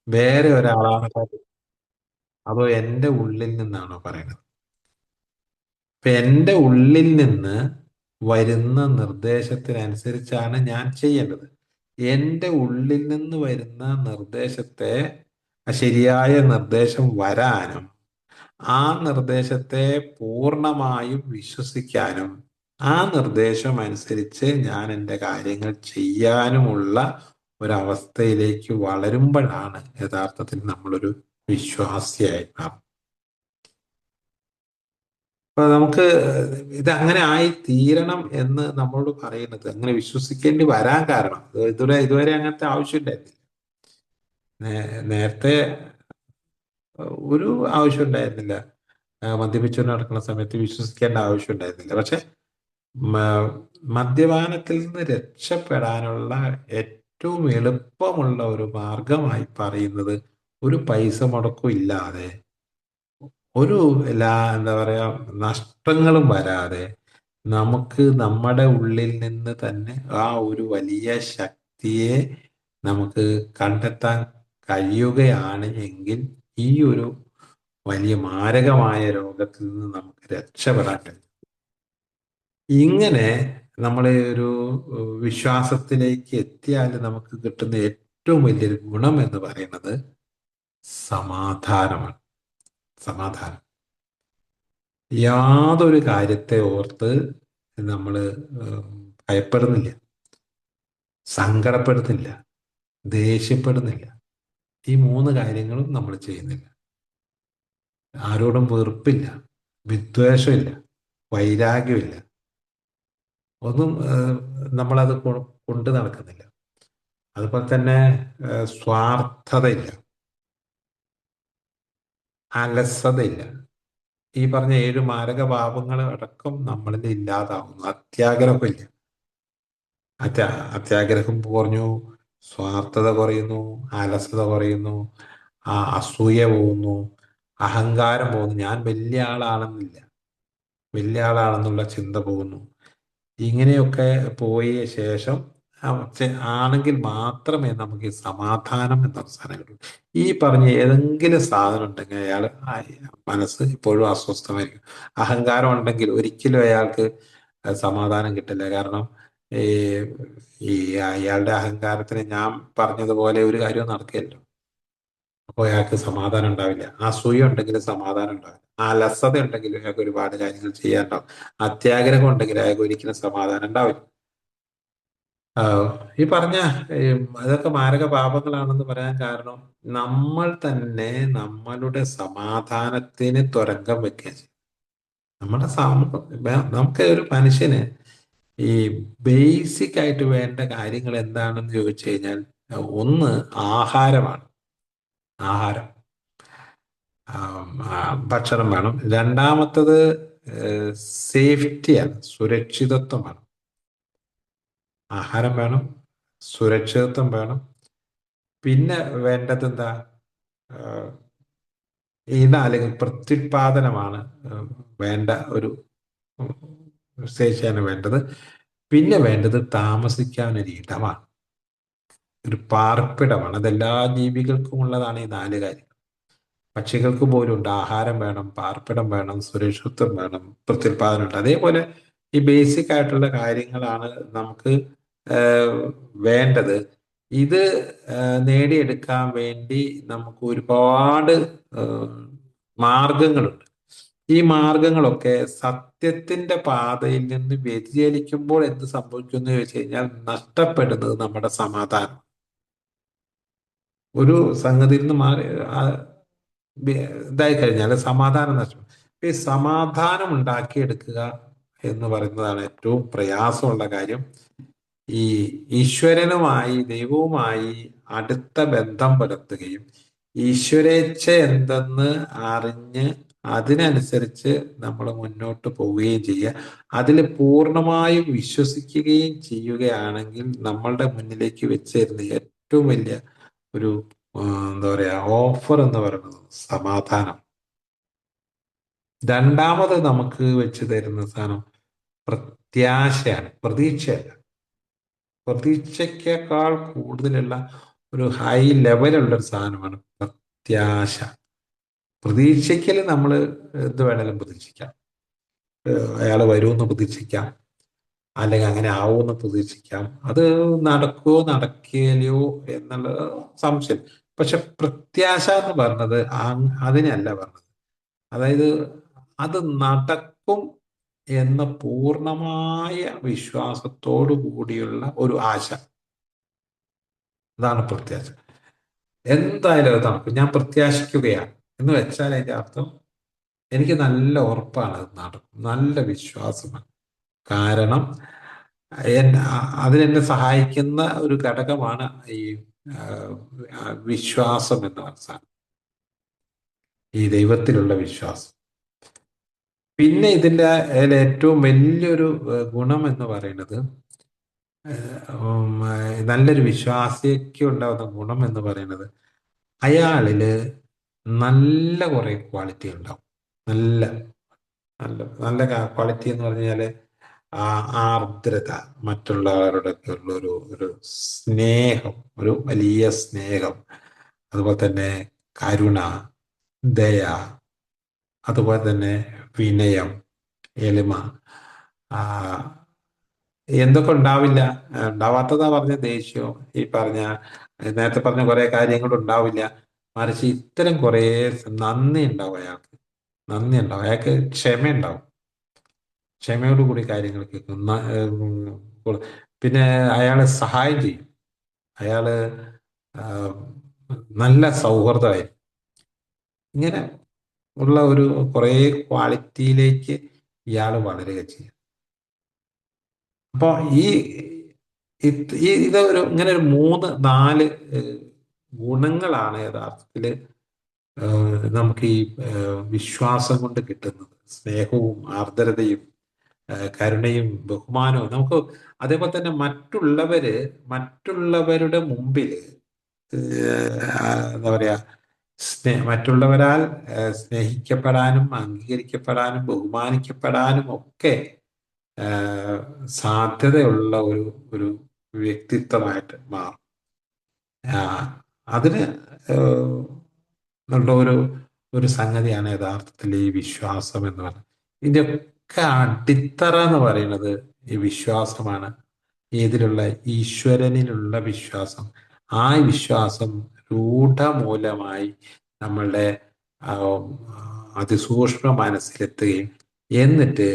വേറെ ഒരാളാണ് അതോ എൻ്റെ ഉള്ളിൽ നിന്നാണോ പറയുന്നത്? ഇപ്പൊ എൻ്റെ ഉള്ളിൽ നിന്ന് വരുന്ന നിർദ്ദേശത്തിനനുസരിച്ചാണ് ഞാൻ ചെയ്യേണ്ടത്. എൻ്റെ ഉള്ളിൽ നിന്ന് വരുന്ന നിർദ്ദേശത്തെ, ശരിയായ നിർദ്ദേശം വരാനും ആ നിർദ്ദേശത്തെ പൂർണ്ണമായും വിശ്വസിക്കാനും ആ നിർദ്ദേശം അനുസരിച്ച് ഞാൻ എൻ്റെ കാര്യങ്ങൾ ചെയ്യാനുമുള്ള ഒരവസ്ഥയിലേക്ക് വളരുമ്പോഴാണ് യഥാർത്ഥത്തിൽ നമ്മളൊരു വിശ്വാസിയായി മാറും. അപ്പൊ നമുക്ക് ഇത് അങ്ങനെ ആയി തീരണം എന്ന് നമ്മളോട് പറയുന്നത്, അങ്ങനെ വിശ്വസിക്കേണ്ടി വരാൻ കാരണം ഇതുവരെ അങ്ങനത്തെ ആവശ്യമില്ലായിരുന്നു. നേരത്തെ ഒരു ആവശ്യം ഉണ്ടായിരുന്നില്ല. മദ്യപിച്ചുകൊണ്ട് നടക്കുന്ന സമയത്ത് വിശ്വസിക്കേണ്ട ആവശ്യം ഉണ്ടായിരുന്നില്ല. പക്ഷെ മദ്യപാനത്തിൽ നിന്ന് രക്ഷപ്പെടാനുള്ള ഏറ്റവും എളുപ്പമുള്ള ഒരു മാർഗമായി പറയുന്നത്, ഒരു പൈസ മുടക്കും ഇല്ലാതെ, ഒരു എന്താ പറയാ, നഷ്ടങ്ങളും വരാതെ നമുക്ക് നമ്മുടെ ഉള്ളിൽ നിന്ന് തന്നെ ആ ഒരു വലിയ ശക്തിയെ നമുക്ക് കണ്ടെത്താൻ കഴിയുകയാണ് എങ്കിൽ ഈ ഒരു വലിയ മാരകമായ രോഗത്തിൽ നിന്ന് നമുക്ക് രക്ഷപ്പെടാൻ കഴിയും. ഇങ്ങനെ നമ്മൾ ഒരു വിശ്വാസത്തിലേക്ക് എത്തിയാൽ നമുക്ക് കിട്ടുന്ന ഏറ്റവും വലിയൊരു ഗുണം എന്ന് പറയുന്നത് സമാധാനമാണ്. സമാധാനം. യാതൊരു കാര്യത്തെ ഓർത്ത് നമ്മൾ ഭയപ്പെടുന്നില്ല, സങ്കടപ്പെടുന്നില്ല, ദേഷ്യപ്പെടുന്നില്ല. ഈ മൂന്ന് കാര്യങ്ങളും നമ്മൾ ചെയ്യുന്നില്ല. ആരോടും വെറുപ്പില്ല, വിദ്വേഷമില്ല, വൈരാഗ്യമില്ല. ഒന്നും നമ്മളത് കൊണ്ട് നടക്കുന്നില്ല. അതുപോലെ തന്നെ സ്വാർത്ഥതയില്ല, അലസതയില്ല. ഈ പറഞ്ഞ 7 മാരക പാപങ്ങൾ അടക്കം നമ്മളിൽ ഇല്ലാതാവുന്നു. അത്യാഗ്രഹമില്ല. അത്യാ അത്യാഗ്രഹം കുറഞ്ഞു, സ്വാർത്ഥത കുറയുന്നു, അലസത കുറയുന്നു, അസൂയ പോകുന്നു, അഹങ്കാരം പോകുന്നു. ഞാൻ വലിയ ആളാണെന്നില്ല, വലിയ ആളാണെന്നുള്ള ചിന്ത പോകുന്നു. ഇങ്ങനെയൊക്കെ പോയ ശേഷം ആണെങ്കിൽ മാത്രമേ നമുക്ക് ഈ സമാധാനം എന്ന സാധനം കിട്ടൂ. ഈ പറഞ്ഞ ഏതെങ്കിലും സാധനം ഉണ്ടെങ്കിൽ മനസ്സ് ഇപ്പോഴും അസ്വസ്ഥമായിരിക്കും. അഹങ്കാരം ഉണ്ടെങ്കിൽ ഒരിക്കലും അയാൾക്ക് സമാധാനം കിട്ടില്ല. കാരണം ഈ ഈ അയാളുടെ അഹങ്കാരത്തിന് ഞാൻ പറഞ്ഞതുപോലെ ഒരു കാര്യവും നടക്കുകയല്ലോ. അപ്പോൾ അയാൾക്ക് സമാധാനം ഉണ്ടാവില്ല. അസൂയ ഉണ്ടെങ്കിൽ സമാധാനം ഉണ്ടാവില്ല. അലസത ഉണ്ടെങ്കിൽ അയാൾക്ക് ഒരുപാട് കാര്യങ്ങൾ ചെയ്യാനുണ്ടാവും. അത്യാഗ്രഹം ഉണ്ടെങ്കിൽ അയാൾക്ക് ഒരിക്കലും സമാധാനം ഉണ്ടാവില്ല. ആ, ഈ പറഞ്ഞ ഈ അതൊക്കെ മാരക പാപങ്ങളാണെന്ന് പറയാൻ കാരണം, നമ്മൾ തന്നെ നമ്മളുടെ സമാധാനത്തിന് തുരങ്കം വെക്കുക ചെയ്യും. നമ്മുടെ നമുക്ക് ഒരു മനുഷ്യന് ഈ ബേസിക് ആയിട്ട് വേണ്ട കാര്യങ്ങൾ എന്താണെന്ന് ചോദിച്ചു കഴിഞ്ഞാൽ, ഒന്ന് ആഹാരമാണ്. ആഹാരം, ഭക്ഷണം വേണം. രണ്ടാമത്തത് സേഫ്റ്റിയാണ്, സുരക്ഷിതത്വമാണ്. ആഹാരം വേണം, സുരക്ഷിതത്വം വേണം. പിന്നെ വേണ്ടത് എന്താ? അല്ലെങ്കിൽ പ്രത്യുത്പാദനമാണ്. വേണ്ട ഒരു സ്റ്റേഷനാണ് വേണ്ടത്. പിന്നെ വേണ്ടത് താമസിക്കാൻ ഒരു ഇടമാണ്, ഒരു പാർപ്പിടമാണ്. അതെല്ലാ ജീവികൾക്കും ഉള്ളതാണ് ഈ 4 കാര്യം. പക്ഷികൾക്ക് പോലും ഉണ്ട്. ആഹാരം വേണം, പാർപ്പിടം വേണം, സുരക്ഷിതത്വം വേണം, പ്രത്യുൽപാദനം ഉണ്ട്. അതേപോലെ ഈ ബേസിക് ആയിട്ടുള്ള കാര്യങ്ങളാണ് നമുക്ക് ആഹ് വേണ്ടത്. ഇത് നേടിയെടുക്കാൻ വേണ്ടി നമുക്ക് ഒരുപാട് ആഹ് മാർഗങ്ങളുണ്ട്. ഈ മാർഗങ്ങളൊക്കെ സത്യത്തിന്റെ പാതയിൽ നിന്ന് വ്യതിചലിക്കുമ്പോൾ എന്ത് സംഭവിക്കുന്നു എന്ന് ചോദിച്ചു കഴിഞ്ഞാൽ, നഷ്ടപ്പെടുന്നത് നമ്മുടെ സമാധാനം. ഒരു സംഗതിയിൽ നിന്ന് മാറി ഇതായി കഴിഞ്ഞാൽ സമാധാനം നഷ്ടപ്പെടും. ഈ സമാധാനം ഉണ്ടാക്കിയെടുക്കുക എന്ന് പറയുന്നതാണ് ഏറ്റവും പ്രയാസമുള്ള കാര്യം. ഈ ഈശ്വരനുമായി, ദൈവവുമായി അടുത്ത ബന്ധം പുലർത്തുകയും ഈശ്വരേച്ഛ എന്തെന്ന് അറിഞ്ഞ് അതിനനുസരിച്ച് നമ്മൾ മുന്നോട്ട് പോവുകയും ചെയ്യുക, അതിൽ പൂർണ്ണമായും വിശ്വസിക്കുകയും ചെയ്യുകയാണെങ്കിൽ നമ്മളുടെ മുന്നിലേക്ക് വെച്ച് തരുന്ന ഏറ്റവും വലിയ ഒരു എന്താ പറയാ, ഓഫർ എന്ന് പറയുന്നത് സമാധാനം. രണ്ടാമത് നമുക്ക് വെച്ച് തരുന്ന സാധനം പ്രത്യാശയാണ്, പ്രതീക്ഷയല്ല. പ്രതീക്ഷയ്ക്കേക്കാൾ കൂടുതലുള്ള ഒരു ഹൈ ലെവലുള്ള ഒരു സാധനമാണ് പ്രത്യാശ. പ്രതീക്ഷിക്കൽ നമ്മൾ എന്ത് വേണേലും പ്രതീക്ഷിക്കാം. അയാൾ വരുമെന്ന് പ്രതീക്ഷിക്കാം, അല്ലെങ്കിൽ അങ്ങനെ ആവുമെന്ന് പ്രതീക്ഷിക്കാം. അത് നടക്കുമോ നടക്കില്ലയോ എന്നുള്ള സംശയം. പക്ഷെ പ്രത്യാശ എന്ന് പറഞ്ഞത് അതിനല്ല പറഞ്ഞത്. അതായത് അത് നടക്കും എന്ന പൂർണ്ണമായ വിശ്വാസത്തോടു കൂടിയുള്ള ഒരു ആശ. അതാണ് പ്രത്യാശ. എന്തായാലും അത് നടക്കും, ഞാൻ പ്രത്യാശിക്കുകയാണ് എന്ന് വെച്ചാൽ അതിന്റെ അർത്ഥം എനിക്ക് നല്ല ഉറപ്പാണ് അത് നടക്കും, നല്ല വിശ്വാസമാണ്. കാരണം അതിനെന്നെ സഹായിക്കുന്ന ഒരു ഘടകമാണ് ഈ ആ, വിശ്വാസം എന്ന് പറഞ്ഞ ഈ ദൈവത്തിലുള്ള വിശ്വാസം. പിന്നെ ഇതിന്റെ ഏറ്റവും വലിയൊരു ഗുണം എന്ന് പറയുന്നത്, നല്ലൊരു വിശ്വാസിക്ക് ഉണ്ടാകുന്ന ഗുണം എന്ന് പറയുന്നത്, അയാളില് നല്ല കുറെ ക്വാളിറ്റി ഉണ്ടാവും. നല്ല നല്ല നല്ല ക്വാളിറ്റി എന്ന് പറഞ്ഞാല് ആർദ്രത, മറ്റുള്ളവരോടൊക്കെ ഉള്ള ഒരു സ്നേഹം, ഒരു വലിയ സ്നേഹം, അതുപോലെ തന്നെ കരുണ, ദയ, അതുപോലെ തന്നെ വിനയം, എളിമ, ആ, എന്തൊക്കെ ഉണ്ടാവില്ല. ഉണ്ടാവാത്തതാ പറഞ്ഞ ദേഷ്യവും, ഈ പറഞ്ഞ നേരത്തെ പറഞ്ഞ കുറെ കാര്യങ്ങൾ ഉണ്ടാവില്ല. മറിച്ച് ഇത്തരം കുറെ നന്ദി ഉണ്ടാവും അയാൾക്ക്. നന്ദി ഉണ്ടാവും അയാൾക്ക്, ക്ഷമ ഉണ്ടാവും. ക്ഷമയോടുകൂടി കാര്യങ്ങൾ കേൾക്കും. പിന്നെ അയാളെ സഹായം ചെയ്യും. അയാള് ആ, നല്ല സൗഹൃദമായിരിക്കും. ഇങ്ങനെ ഉള്ള ഒരു കുറെ ക്വാളിറ്റിയിലേക്ക് ഇയാൾ വളരുക ചെയ്യും. അപ്പൊ ഇത് ഒരു ഇങ്ങനെ ഒരു മൂന്ന് നാല് ഏഹ്, ഗുണങ്ങളാണ് യഥാർത്ഥത്തില് നമുക്ക് ഈ വിശ്വാസം കൊണ്ട് കിട്ടുന്നത്. സ്നേഹവും ആർദ്രതയും കരുണയും ബഹുമാനവും. നമുക്ക് അതേപോലെ തന്നെ മറ്റുള്ളവരുടെ മുമ്പില് എന്താ പറയാ, മറ്റുള്ളവരാൽ സ്നേഹിക്കപ്പെടാനും അംഗീകരിക്കപ്പെടാനും ബഹുമാനിക്കപ്പെടാനും ഒക്കെ സാധ്യതയുള്ള ഒരു വ്യക്തിത്വമായിട്ട് മാറും. ആ, അതിന് ഉള്ള ഒരു സംഗതിയാണ് യഥാർത്ഥത്തിൽ ഈ വിശ്വാസം എന്ന് പറയുന്നത്. ഇതിന്റെയൊക്കെ അടിത്തറ എന്ന് പറയുന്നത് ഈ വിശ്വാസമാണ്. ഏതിലുള്ള? ഈശ്വരനിലുള്ള വിശ്വാസം. ആ വിശ്വാസം രൂഢമൂലമായി നമ്മളുടെ ആ, അതിസൂക്ഷ്മ മനസ്സിലെത്തുകയും എന്നിട്ട്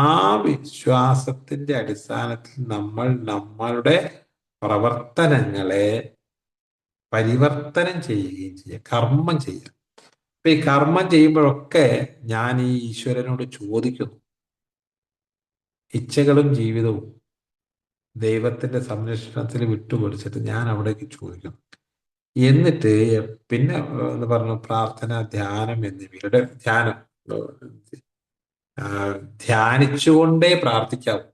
ആ വിശ്വാസത്തിന്റെ അടിസ്ഥാനത്തിൽ നമ്മൾ നമ്മളുടെ പ്രവർത്തനങ്ങളെ പരിവർത്തനം ചെയ്യുകയും ചെയ്യുക, കർമ്മം ചെയ്യുക. അപ്പൊ ഈ കർമ്മം ചെയ്യുമ്പോഴൊക്കെ ഞാൻ ഈ ഈശ്വരനോട് ചോദിക്കുന്നു, ഇച്ഛകളും ജീവിതവും ദൈവത്തിന്റെ സംരക്ഷണത്തിൽ വിട്ടുകൊടുത്തിട്ട് ഞാൻ അവിടേക്ക് ചോദിക്കുന്നു. എന്നിട്ട് പിന്നെ എന്ന് പറഞ്ഞു പ്രാർത്ഥന, ധ്യാനം എന്നിവയുടെ ധ്യാനം, ആ, ധ്യാനിച്ചുകൊണ്ടേ പ്രാർത്ഥിക്കാവൂ.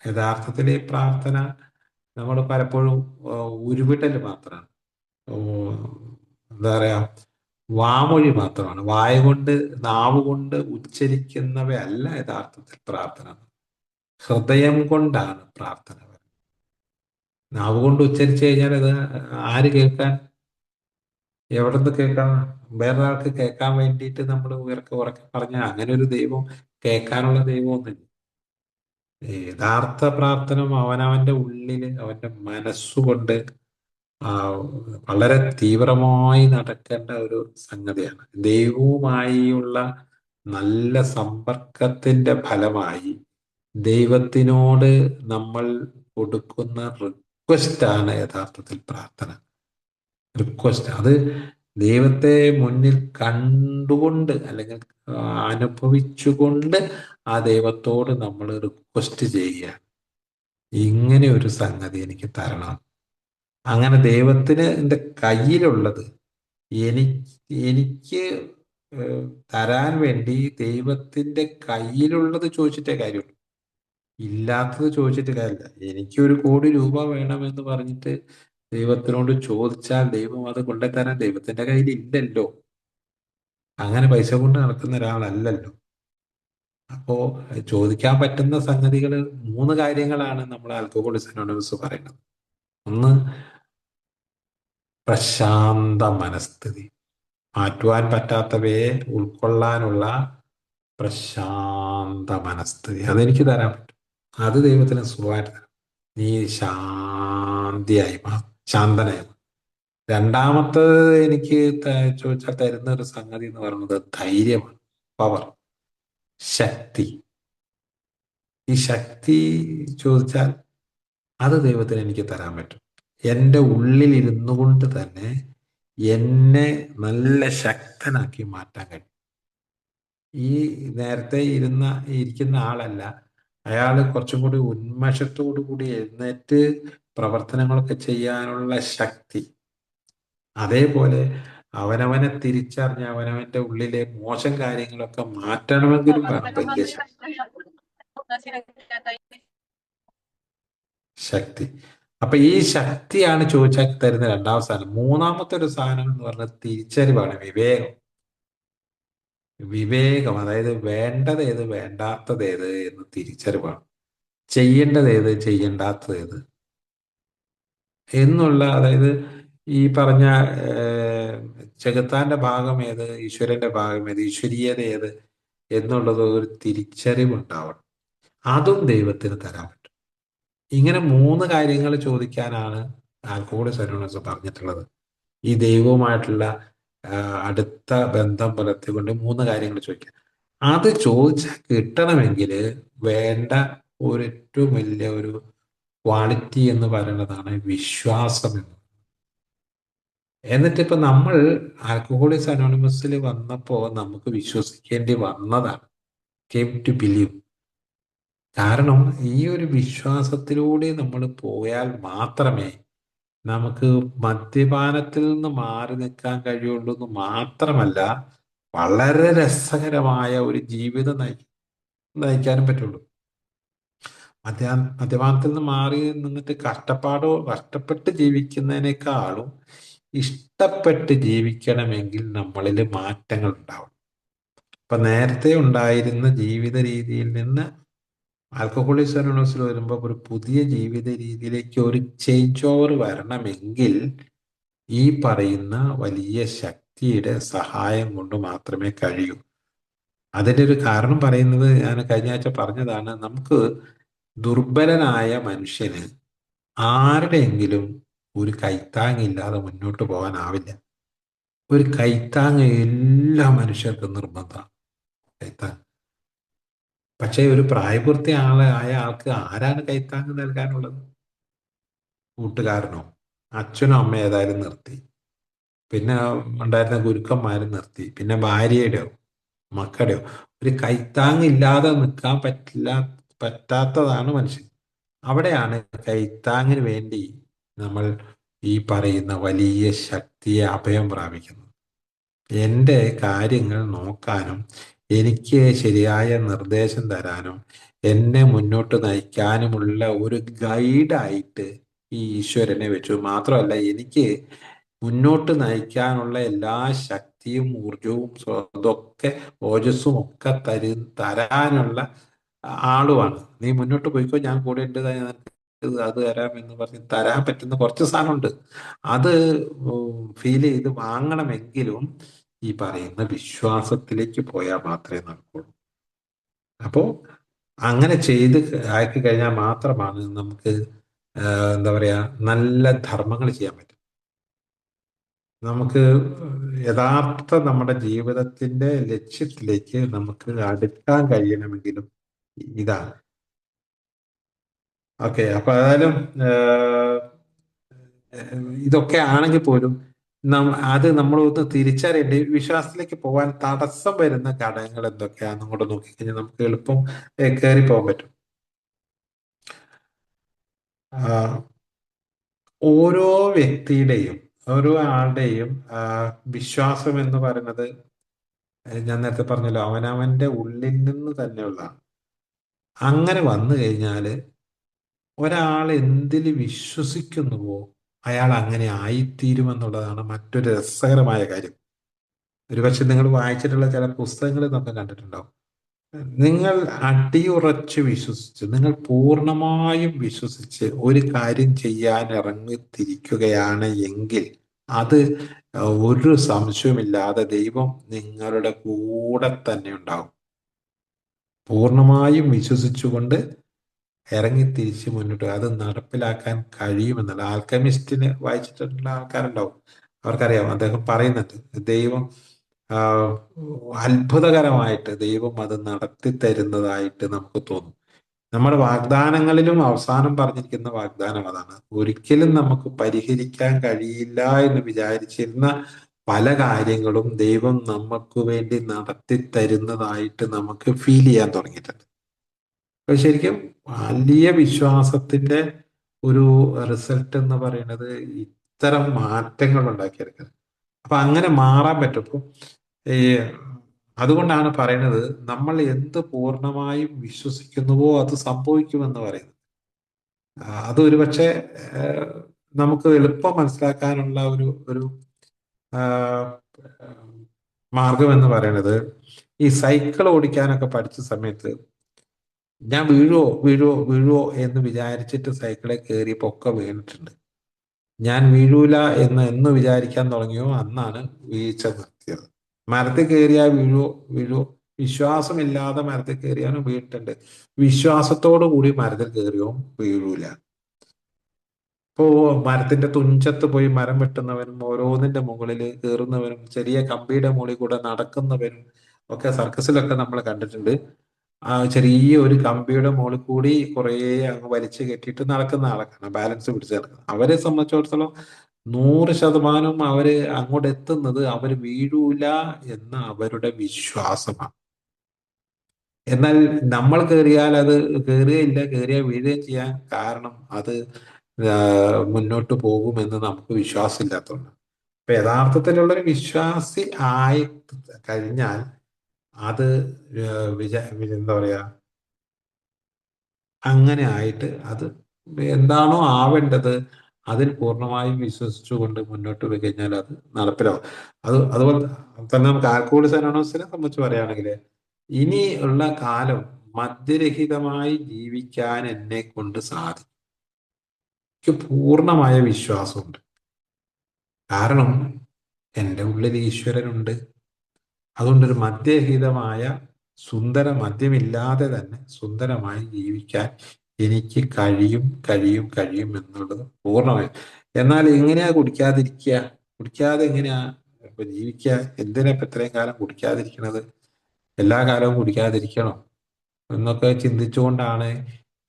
യഥാർത്ഥത്തിൽ ഈ പ്രാർത്ഥന നമ്മൾ പലപ്പോഴും ഉരുവിടൽ മാത്രമാണ്. ഓ, എന്താ പറയാ, വാമൊഴി മാത്രമാണ്. വായ കൊണ്ട്, നാവ് കൊണ്ട് ഉച്ചരിക്കുന്നവയല്ല യഥാർത്ഥത്തിൽ പ്രാർത്ഥന. ഹൃദയം കൊണ്ടാണ് പ്രാർത്ഥന. നാവ് കൊണ്ട് ഉച്ചരിച്ചു കഴിഞ്ഞാൽ അത് ആര് കേൾക്കാൻ? എവിടെ നിന്ന് കേൾക്കാൻ? വേറൊരാൾക്ക് കേൾക്കാൻ വേണ്ടിയിട്ട് നമ്മൾ ഉയർക്കെ ഉറക്കെ പറഞ്ഞാൽ അങ്ങനെ ഒരു ദൈവം, കേൾക്കാനുള്ള ദൈവമൊന്നുമില്ല. യഥാർത്ഥ പ്രാർത്ഥന അവനവന്റെ ഉള്ളില് അവന്റെ മനസ്സുകൊണ്ട് ആ, വളരെ തീവ്രമായി നടക്കേണ്ട ഒരു സംഗതിയാണ്. ദൈവവുമായുള്ള നല്ല സമ്പർക്കത്തിന്റെ ഫലമായി ദൈവത്തിനോട് നമ്മൾ കൊടുക്കുന്ന റിക്വസ്റ്റ് ആണ് യഥാർത്ഥത്തിൽ പ്രാർത്ഥന. റിക്വസ്റ്റ് അത് ദൈവത്തെ മുന്നിൽ കണ്ടുകൊണ്ട് അല്ലെങ്കിൽ അനുഭവിച്ചുകൊണ്ട് ആ ദൈവത്തോട് നമ്മൾ റിക്വസ്റ്റ് ചെയ്യുക, ഇങ്ങനെ ഒരു സംഗതി എനിക്ക് തരണം. അങ്ങനെ ദൈവത്തിന് എൻ്റെ കയ്യിലുള്ളത് എനിക്ക് എനിക്ക് തരാൻ വേണ്ടി ദൈവത്തിന്റെ കയ്യിലുള്ളത് ചോദിച്ചിട്ടേ കാര്യമുള്ളൂ. ഇല്ലാത്തത് ചോദിച്ചിട്ട് കാര്യമില്ല. എനിക്ക് 1 കോടി രൂപ വേണമെന്ന് പറഞ്ഞിട്ട് ദൈവത്തിനോട് ചോദിച്ചാൽ ദൈവം അത് കൊണ്ടുതരാൻ ദൈവത്തിന്റെ കയ്യിൽ ഇല്ലല്ലോ. അങ്ങനെ പൈസ കൊണ്ട് നടക്കുന്ന ഒരാളല്ലല്ലോ. അപ്പോ ചോദിക്കാൻ പറ്റുന്ന സംഗതികൾ 3 കാര്യങ്ങളാണ് നമ്മൾ ആൽക്കഹോളിക്സ് അനോണിമസ് പറയുന്നത്. ഒന്ന്, പ്രശാന്ത മനസ്ഥിതി. മാറ്റുവാൻ പറ്റാത്തവയെ ഉൾക്കൊള്ളാനുള്ള പ്രശാന്ത മനസ്ഥിതി അതെനിക്ക് തരാൻ പറ്റും. അത് ദൈവത്തിന് സുഖമായിട്ട് തരാം. നീ ശാന്തിയായി ശാന്തനായി. രണ്ടാമത്തത് എനിക്ക് ചോദിച്ചാൽ തരുന്ന ഒരു സംഗതി എന്ന് പറയുന്നത് ധൈര്യമാണ്, പവർ, ശക്തി. ഈ ശക്തി ചോദിച്ചാൽ അത് ദൈവത്തിന് എനിക്ക് തരാൻ പറ്റും. എൻ്റെ ഉള്ളിൽ ഇരുന്നു കൊണ്ട് തന്നെ എന്നെ നല്ല ശക്തനാക്കി മാറ്റാൻ കഴിയും. ഈ നേരത്തെ ഇരിക്കുന്ന ആളല്ല, അയാൾ കുറച്ചും കൂടി ഉന്മേഷത്തോടു കൂടി എഴുന്നേറ്റ് പ്രവർത്തനങ്ങളൊക്കെ ചെയ്യാനുള്ള ശക്തി. അതേപോലെ അവനവനെ തിരിച്ചറിഞ്ഞ് അവനവന്റെ ഉള്ളിലെ മോശം കാര്യങ്ങളൊക്കെ മാറ്റണമെങ്കിലും വേണം വലിയ ശക്തി. അപ്പൊ ഈ ശക്തിയാണ് ചോദിച്ചാൽ തരുന്ന രണ്ടാമത്തെ സാധനം. മൂന്നാമത്തെ ഒരു സാധനം എന്ന് പറഞ്ഞാൽ തിരിച്ചറിവാണ്, വിവേകം. വിവേകം, അതായത് വേണ്ടത് ഏത് വേണ്ടാത്തത് ഏത് എന്ന് തിരിച്ചറിവാണ്. ചെയ്യേണ്ടത് ഏത് ചെയ്യേണ്ടാത്തത് ഏത് എന്നുള്ള, അതായത് ഈ പറഞ്ഞ ചെകുത്താന്റെ ഭാഗം ഏത്, ഈശ്വരന്റെ ഭാഗം ഏത്, ഈശ്വരീയത ഏത് എന്നുള്ളത് ഒരു തിരിച്ചറിവുണ്ടാവണം. അതും ദൈവത്തിന് തരാൻ പറ്റും. ഇങ്ങനെ മൂന്ന് കാര്യങ്ങൾ ചോദിക്കാനാണ് ആൽക്കഹോളിക്സ് അനോണിമസ് പറഞ്ഞിട്ടുള്ളത്. ഈ ദൈവവുമായിട്ടുള്ള അടുത്ത ബന്ധം പുലർത്തിക്കൊണ്ട് മൂന്ന് കാര്യങ്ങൾ ചോദിക്കാം. അത് ചോദിച്ചാൽ കിട്ടണമെങ്കിൽ വേണ്ട ഒരു ഏറ്റവും വലിയ ഒരു ക്വാളിറ്റി എന്ന് പറയുന്നതാണ് വിശ്വാസം എന്ന്. എന്നിട്ട് ഇപ്പൊ നമ്മൾ ആൽക്കഹോളിക്സ് അനോണിമസിൽ വന്നപ്പോൾ നമുക്ക് വിശ്വസിക്കേണ്ടി വന്നതാണ്, കേം ടു ബിലീവ്. കാരണം ഈ ഒരു വിശ്വാസത്തിലൂടെ നമ്മൾ പോയാൽ മാത്രമേ നമുക്ക് മദ്യപാനത്തിൽ നിന്ന് മാറി നിൽക്കാൻ കഴിയുള്ളൂ എന്ന് മാത്രമല്ല, വളരെ രസകരമായ ഒരു ജീവിതം നയിക്കാനും പറ്റുള്ളൂ. മദ്യപാനത്തിൽ നിന്ന് മാറി നിന്നിട്ട് കഷ്ടപ്പെട്ട് ജീവിക്കുന്നതിനേക്കാളും ഇഷ്ടപ്പെട്ട് ജീവിക്കണമെങ്കിൽ നമ്മളിൽ മാറ്റങ്ങൾ ഉണ്ടാവും. ഇപ്പൊ നേരത്തെ ഉണ്ടായിരുന്ന ജീവിത രീതിയിൽ നിന്ന് ആൽക്കഹോളിക്സ് അനോണിമസിൽ വരുമ്പോൾ ഒരു പുതിയ ജീവിത രീതിയിലേക്ക് ഒരു ചേഞ്ച് ഓവർ വരണമെങ്കിൽ ഈ പറയുന്ന വലിയ ശക്തിയുടെ സഹായം കൊണ്ട് മാത്രമേ കഴിയൂ. അതിൻ്റെ ഒരു കാരണം പറയുന്നത് ഞാൻ കഴിഞ്ഞ ആഴ്ച പറഞ്ഞതാണ്. നമുക്ക് ദുർബലനായ മനുഷ്യന് ആരുടെയെങ്കിലും ഒരു കൈത്താങ്ങില്ലാതെ മുന്നോട്ട് പോകാനാവില്ല. ഒരു കൈത്താങ് എല്ലാ മനുഷ്യർക്കും നിർബന്ധമാണ്, കൈത്താങ്. പക്ഷേ ഒരു പ്രായപൂർത്തി ആയ ആൾക്ക് ആരാണ് കൈത്താങ് നൽകാനുള്ളത്? കൂട്ടുകാരനോ അച്ഛനോ അമ്മ ഏതായാലും നിർത്തി, പിന്നെ ഉണ്ടായിരുന്ന ഗുരുക്കന്മാരും നിർത്തി, പിന്നെ ഭാര്യയുടെയോ മക്കളുടെയോ ഒരു കൈത്താങ് ഇല്ലാതെ നിൽക്കാൻ പറ്റാത്തതാണ് മനുഷ്യൻ. അവിടെയാണ് കൈത്താങ്ങിന് വേണ്ടി നമ്മൾ ഈ പറയുന്ന വലിയ ശക്തിയെ അഭയം പ്രാപിക്കുന്നത്. എൻ്റെ കാര്യങ്ങൾ നോക്കാനും എനിക്ക് ശരിയായ നിർദ്ദേശം തരാനും എന്നെ മുന്നോട്ട് നയിക്കാനുമുള്ള ഒരു ഗൈഡായിട്ട് ഈ ഈശ്വരനെ വെച്ചു. മാത്രമല്ല, എനിക്ക് മുന്നോട്ട് നയിക്കാനുള്ള എല്ലാ ശക്തിയും ഊർജവും ഇതൊക്കെ ഓജസ്സും ഒക്കെ തരാനുള്ള ആളുമാണ്. നീ മുന്നോട്ട് പോയിക്കോ, ഞാൻ കൂടെ ഉണ്ട്, അത് തരാം എന്ന് പറഞ്ഞ് തരാൻ പറ്റുന്ന കുറച്ച് സാധനമുണ്ട്. അത് ഫീൽ ചെയ്ത് വാങ്ങണമെങ്കിലും ഈ പറയുന്ന വിശ്വാസത്തിലേക്ക് പോയാൽ മാത്രമേ നടക്കുള്ളൂ. അപ്പോൾ അങ്ങനെ ചെയ്ത് ആക്കി കഴിഞ്ഞാൽ മാത്രമാണ് നമുക്ക് എന്താ പറയാ നല്ല ധർമ്മങ്ങൾ ചെയ്യാൻ പറ്റും. നമുക്ക് യഥാർത്ഥ നമ്മുടെ ജീവിതത്തിന്റെ ലക്ഷ്യത്തിലേക്ക് നമുക്ക് അടുക്കാൻ കഴിയണമെങ്കിലും ഇതാണ്. ഓക്കെ, അപ്പൊ ഏതായാലും ഇതൊക്കെ ആണെങ്കിൽ പോലും അത് നമ്മളൊന്ന് തിരിച്ചറിയേണ്ട, വിശ്വാസത്തിലേക്ക് പോകാൻ തടസ്സം വരുന്ന ഘടകങ്ങൾ എന്തൊക്കെയാണെന്നും കൂടെ നോക്കിക്കഴിഞ്ഞാൽ നമുക്ക് എളുപ്പം കയറി പോകാൻ പറ്റും. ഓരോ വ്യക്തിയുടെയും ഓരോ ആളുടെയും വിശ്വാസം എന്ന് പറയുന്നത് ഞാൻ നേരത്തെ പറഞ്ഞല്ലോ, അവനവന്റെ ഉള്ളിൽ നിന്ന് തന്നെയുള്ളതാണ്. അങ്ങനെ വന്നു കഴിഞ്ഞാല് ഒരാൾ എന്തിൽ വിശ്വസിക്കുന്നുവോ അയാൾ അങ്ങനെ ആയിത്തീരുമെന്നുള്ളതാണ് മറ്റൊരു രസകരമായ കാര്യം. ഒരുപക്ഷെ നിങ്ങൾ വായിച്ചിട്ടുള്ള ചില പുസ്തകങ്ങൾ നമ്മൾ കണ്ടിട്ടുണ്ടാവും. നിങ്ങൾ അടിയുറച്ച് വിശ്വസിച്ച്, നിങ്ങൾ പൂർണ്ണമായും വിശ്വസിച്ച് ഒരു കാര്യം ചെയ്യാൻ ഇറങ്ങിത്തിരിക്കുകയാണ് എങ്കിൽ അത് ഒരു സംശയവുമില്ലാതെ ദൈവം നിങ്ങളുടെ കൂടെ തന്നെ ഉണ്ടാവും. പൂർണ്ണമായും വിശ്വസിച്ചുകൊണ്ട് ഇറങ്ങി തിരിച്ച് മുന്നോട്ട് അത് നടപ്പിലാക്കാൻ കഴിയുമെന്നല്ല. ആൽക്കമിസ്റ്റിനെ വായിച്ചിട്ടുള്ള ആൾക്കാരുണ്ടാവും, അവർക്കറിയാം. അദ്ദേഹം പറയുന്നുണ്ട്, ദൈവം ആ, അത്ഭുതകരമായിട്ട് ദൈവം അത് നടത്തി തരുന്നതായിട്ട് നമുക്ക് തോന്നും. നമ്മുടെ വാഗ്ദാനങ്ങളിലും അവസാനം പറഞ്ഞിരിക്കുന്ന വാഗ്ദാനം അതാണ്. ഒരിക്കലും നമുക്ക് പരിഹരിക്കാൻ കഴിയില്ല എന്ന് വിചാരിച്ചിരുന്ന പല കാര്യങ്ങളും ദൈവം നമുക്ക് വേണ്ടി നടത്തി തരുന്നതായിട്ട് നമുക്ക് ഫീൽ ചെയ്യാൻ തുടങ്ങിയിട്ടുണ്ട്. അപ്പൊ ശരിക്കും വലിയ വിശ്വാസത്തിന്റെ ഒരു റിസൾട്ട് എന്ന് പറയുന്നത് ഇത്തരം മാറ്റങ്ങൾ ഉണ്ടാക്കിയെടുക്കുന്നത്. അപ്പൊ അങ്ങനെ മാറാൻ പറ്റും. ഇപ്പൊ ഈ അതുകൊണ്ടാണ് പറയുന്നത്, നമ്മൾ എന്ത് പൂർണ്ണമായും വിശ്വസിക്കുന്നുവോ അത് സംഭവിക്കുമെന്ന് പറയുന്നത്. അത് ഒരുപക്ഷെ ഏഹ്, നമുക്ക് എളുപ്പം മനസ്സിലാക്കാനുള്ള ഒരു ഒരു മാർഗം എന്ന് പറയുന്നത്, ഈ സൈക്കിൾ ഓടിക്കാനൊക്കെ പഠിച്ച സമയത്ത് ഞാൻ വീഴുവോ എന്ന് വിചാരിച്ചിട്ട് സൈക്കിളിൽ കയറിയപ്പോ ഒക്കെ വീണിട്ടുണ്ട്. ഞാൻ വീഴൂല എന്ന് വിചാരിക്കാൻ തുടങ്ങിയോ അന്നാണ് വീഴ്ച നിർത്തിയത്. മരത്തിൽ കയറിയാൽ വീഴുവോ, വിശ്വാസമില്ലാതെ മരത്തിൽ കയറിയാലും വീണിട്ടുണ്ട്. വിശ്വാസത്തോടു കൂടി മരത്തിൽ കയറിയോ വീഴൂല. ഇപ്പോ മരത്തിന്റെ തുഞ്ചത്ത് പോയി മരം വെട്ടുന്നവനും ഓരോന്നിന്റെ മുകളിൽ കയറുന്നവനും ചെറിയ കമ്പിയുടെ മുകളിൽ കൂടെ നടക്കുന്നവനും ഒക്കെ സർക്കസിലൊക്കെ നമ്മൾ കണ്ടിട്ടുണ്ട്. ആ ചെറിയ ഒരു കമ്പിയുടെ മുകളിൽ കൂടി കുറേ അങ്ങ് വലിച്ചു കെട്ടിയിട്ട് നടക്കുന്ന ആളൊക്കെയാണ്, ബാലൻസ് പിടിച്ച് നടക്കുന്നത്. അവരെ സംബന്ധിച്ചിടത്തോളം 100% അവര് അങ്ങോട്ട് എത്തുന്നത് അവര് വീഴൂല എന്ന അവരുടെ വിശ്വാസമാണ്. എന്നാൽ നമ്മൾ കയറിയാൽ അത് കയറുകയില്ല, കയറിയാൽ വീഴുകയും ചെയ്യാൻ കാരണം അത് മുന്നോട്ട് പോകുമെന്ന് നമുക്ക് വിശ്വാസമില്ലാത്തതുകൊണ്ട്. ഇപ്പൊ യഥാർത്ഥത്തിലുള്ള ഒരു വിശ്വാസി ആയി കഴിഞ്ഞാൽ അത് എന്താ പറയാ, അങ്ങനെ ആയിട്ട് അത് എന്താണോ ആവേണ്ടത് അതിൽ പൂർണ്ണമായും വിശ്വസിച്ചുകൊണ്ട് മുന്നോട്ട് പോയി കഴിഞ്ഞാൽ അത് നടപ്പിലാവും. അതുപോലെ തന്നെ നമുക്ക് ആൽക്കഹോളിക്സ് അനോണിമസിനെ സംബന്ധിച്ച് പറയുകയാണെങ്കിൽ, ഇനി ഉള്ള കാലം മദ്യരഹിതമായി ജീവിക്കാൻ എന്നെ കൊണ്ട് സാധിക്കും. എനിക്ക് പൂർണ്ണമായ വിശ്വാസമുണ്ട്. കാരണം എൻ്റെ ഉള്ളിൽ ഈശ്വരനുണ്ട്. അതുകൊണ്ടൊരു മദ്യരഹിതമായ മദ്യമില്ലാതെ തന്നെ സുന്ദരമായി ജീവിക്കാൻ എനിക്ക് കഴിയും എന്നുള്ളത് പൂർണ്ണമായും. എന്നാൽ എങ്ങനെയാ കുടിക്കാതെ എങ്ങനെയാ ഇപ്പൊ ജീവിക്കുക? എന്തിനാ ഇപ്പൊ ഇത്രയും കാലം കുടിക്കാതിരിക്കണത്? എല്ലാ കാലവും കുടിക്കാതിരിക്കണം എന്നൊക്കെ ചിന്തിച്ചുകൊണ്ടാണ്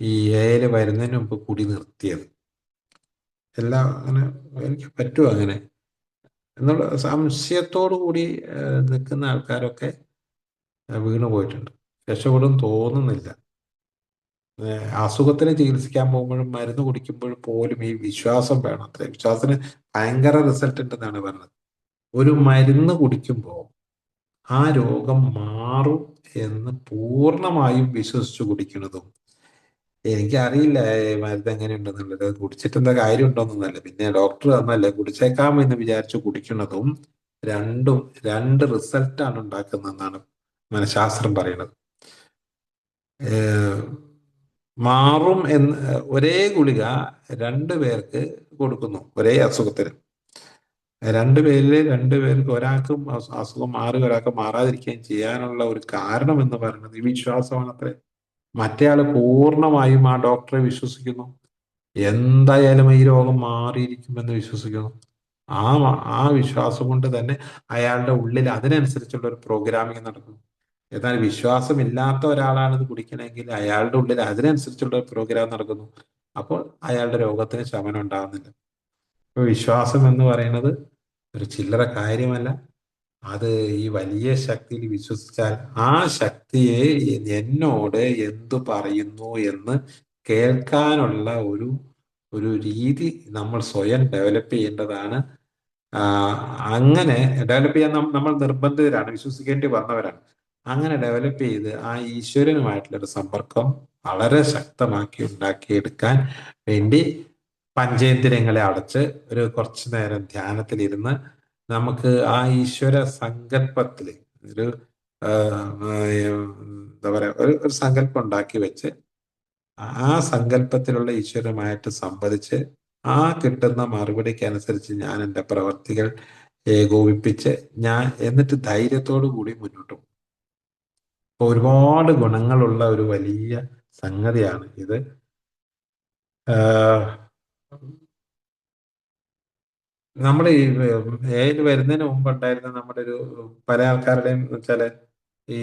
ഈ ഏല് വരുന്നതിന് മുമ്പ് കുടി നിർത്തിയത്. എല്ലാം അങ്ങനെ എനിക്ക് പറ്റുമോ അങ്ങനെ എന്നുള്ള സംശയത്തോടു കൂടി നിൽക്കുന്ന ആൾക്കാരൊക്കെ വീണു പോയിട്ടുണ്ട്. രക്ഷപ്പെടും തോന്നുന്നില്ല. അസുഖത്തിന് ചികിത്സിക്കാൻ പോകുമ്പോഴും മരുന്ന് കുടിക്കുമ്പോഴും പോലും ഈ വിശ്വാസം വേണം. അത്ര വിശ്വാസത്തിന് ഭയങ്കര റിസൾട്ട് ഉണ്ടെന്നാണ് പറഞ്ഞത്. ഒരു മരുന്ന് കുടിക്കുമ്പോൾ ആ രോഗം മാറും എന്ന് പൂർണ്ണമായും വിശ്വസിച്ചു കുടിക്കുന്നതും, എനിക്കറിയില്ല മരുന്ന് എങ്ങനെയുണ്ടെന്നുള്ളത്, കുടിച്ചിട്ട് എന്താ കാര്യം ഉണ്ടോന്നല്ല, പിന്നെ ഡോക്ടർ തന്നല്ലേ കുടിച്ചേക്കാം എന്ന് വിചാരിച്ചു കുടിക്കുന്നതും രണ്ടും രണ്ട് റിസൾട്ടാണ് ഉണ്ടാക്കുന്നതെന്നാണ് മനഃശാസ്ത്രം പറയുന്നത്. മാറും എന്ന് ഒരേ ഗുളിക രണ്ടു പേർക്ക് കൊടുക്കുന്നു, ഒരേ അസുഖത്തിന്. രണ്ടുപേർക്ക് ഒരാൾക്കും അസുഖം മാറുക ഒരാൾക്ക് മാറാതിരിക്കുകയും ചെയ്യാനുള്ള ഒരു കാരണം എന്ന് പറയുന്നത് ഈ വിശ്വാസമാണ് അത്രേ. മറ്റേയാള് പൂർണ്ണമായും ആ ഡോക്ടറെ വിശ്വസിക്കുന്നു, എന്തായാലും ഈ രോഗം മാറിയിരിക്കുമെന്ന് വിശ്വസിക്കുന്നു. ആ ആ വിശ്വാസം കൊണ്ട് തന്നെ അയാളുടെ ഉള്ളിൽ അതിനനുസരിച്ചുള്ള ഒരു പ്രോഗ്രാമിംഗ് നടക്കുന്നു. എന്നാൽ വിശ്വാസമില്ലാത്ത ഒരാളാണ് ഇത് കുടിക്കണമെങ്കിൽ അയാളുടെ ഉള്ളിൽ അതിനനുസരിച്ചുള്ള ഒരു പ്രോഗ്രാം നടക്കുന്നു. അപ്പോൾ അയാളുടെ രോഗത്തിന് ശമനം ഉണ്ടാകുന്നില്ല. ഇപ്പൊ വിശ്വാസം എന്ന് പറയുന്നത് ഒരു ചില്ലറ കാര്യമല്ല. അത് ഈ വലിയ ശക്തിയിൽ വിശ്വസിച്ചാൽ ആ ശക്തിയെ എന്നോട് എന്തു പറയുന്നു എന്ന് കേൾക്കാനുള്ള ഒരു ഒരു രീതി നമ്മൾ സ്വയം ഡെവലപ്പ് ചെയ്യേണ്ടതാണ്. അങ്ങനെ ഡെവലപ്പ് ചെയ്യാൻ നമ്മൾ നിർബന്ധിതരാണ്, വിശ്വസിക്കേണ്ടി വന്നവരാണ്. അങ്ങനെ ഡെവലപ്പ് ചെയ്ത് ആ ഈശ്വരനുമായിട്ടുള്ള ഒരു സമ്പർക്കം വളരെ ശക്തമാക്കി ഉണ്ടാക്കിയെടുക്കാൻ വേണ്ടി പഞ്ചേന്ദ്രിയങ്ങളെ അടച്ച് ഒരു കുറച്ചു നേരം ധ്യാനത്തിലിരുന്ന് നമുക്ക് ആ ഈശ്വര സങ്കല്പത്തില് ഒരു എന്താ പറയാ ഒരു സങ്കല്പം ഉണ്ടാക്കി വെച്ച് ആ സങ്കല്പത്തിലുള്ള ഈശ്വരമായിട്ട് സംവദിച്ച് ആ കിട്ടുന്ന മറുപടിക്കനുസരിച്ച് ഞാൻ എൻ്റെ പ്രവർത്തികൾ ഏകോപിപ്പിച്ച് ഞാൻ എന്നിട്ട് ധൈര്യത്തോടു കൂടി മുന്നോട്ട് പോകും. അപ്പൊ ഒരുപാട് ഗുണങ്ങളുള്ള ഒരു വലിയ സംഗതിയാണ് ഇത്. ആഹ് നമ്മുടെ ഈ AI വരുന്നതിന് മുമ്പ് ഉണ്ടായിരുന്ന നമ്മുടെ ഒരു പല ആൾക്കാരുടെയും വെച്ചാല് ഈ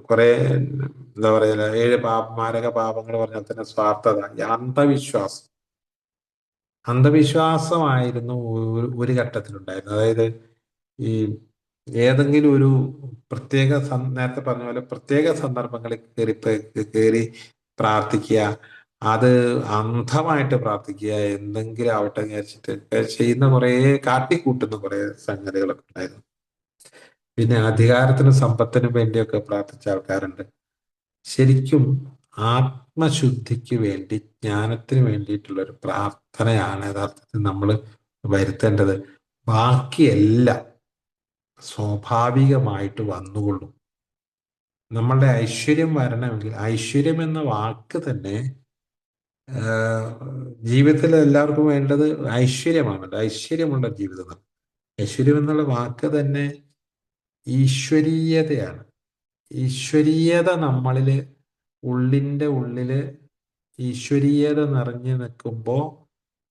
കുറെ എന്താ പറയുക, മാരക പാപങ്ങൾ പറഞ്ഞാൽ തന്നെ സ്വാർത്ഥത, ഈ അന്ധവിശ്വാസമായിരുന്നു ഒരു ഘട്ടത്തിലുണ്ടായിരുന്നത്. അതായത് ഈ ഏതെങ്കിലും ഒരു നേരത്തെ പറഞ്ഞ പോലെ പ്രത്യേക സന്ദർഭങ്ങളിൽ കയറി പ്രാർത്ഥിക്കുക, അത് അന്ധമായിട്ട് പ്രാർത്ഥിക്കുക, എന്തെങ്കിലും ആവട്ടെ എന്ന് വിചാരിച്ചിട്ട് ചെയ്യുന്ന കുറെ കാട്ടിക്കൂട്ടുന്ന കുറെ സംഗതികളൊക്കെ ഉണ്ടായിരുന്നു. പിന്നെ അധികാരത്തിനും സമ്പത്തിനും വേണ്ടിയൊക്കെ പ്രാർത്ഥിച്ച ആൾക്കാരുണ്ട്. ശരിക്കും ആത്മശുദ്ധിക്ക് വേണ്ടി, ജ്ഞാനത്തിന് വേണ്ടിയിട്ടുള്ള ഒരു പ്രാർത്ഥനയാണ് യഥാർത്ഥത്തിൽ നമ്മൾ വരുത്തേണ്ടത്. ബാക്കിയെല്ലാം സ്വാഭാവികമായിട്ട് വന്നുകൊള്ളും. നമ്മളുടെ ഐശ്വര്യം വരണമെങ്കിൽ, ഐശ്വര്യം എന്ന വാക്ക് തന്നെ ആഹ്, ജീവിതത്തിൽ എല്ലാവർക്കും വേണ്ടത് ഐശ്വര്യമാണല്ലോ, ഐശ്വര്യമുള്ള ജീവിതം. ഐശ്വര്യം എന്നുള്ള വാക്ക് തന്നെ ഈശ്വരീയതയാണ്. ഈശ്വരീയത നമ്മളില്, ഉള്ളിൻ്റെ ഉള്ളില് ഈശ്വരീയത നിറഞ്ഞു നിൽക്കുമ്പോൾ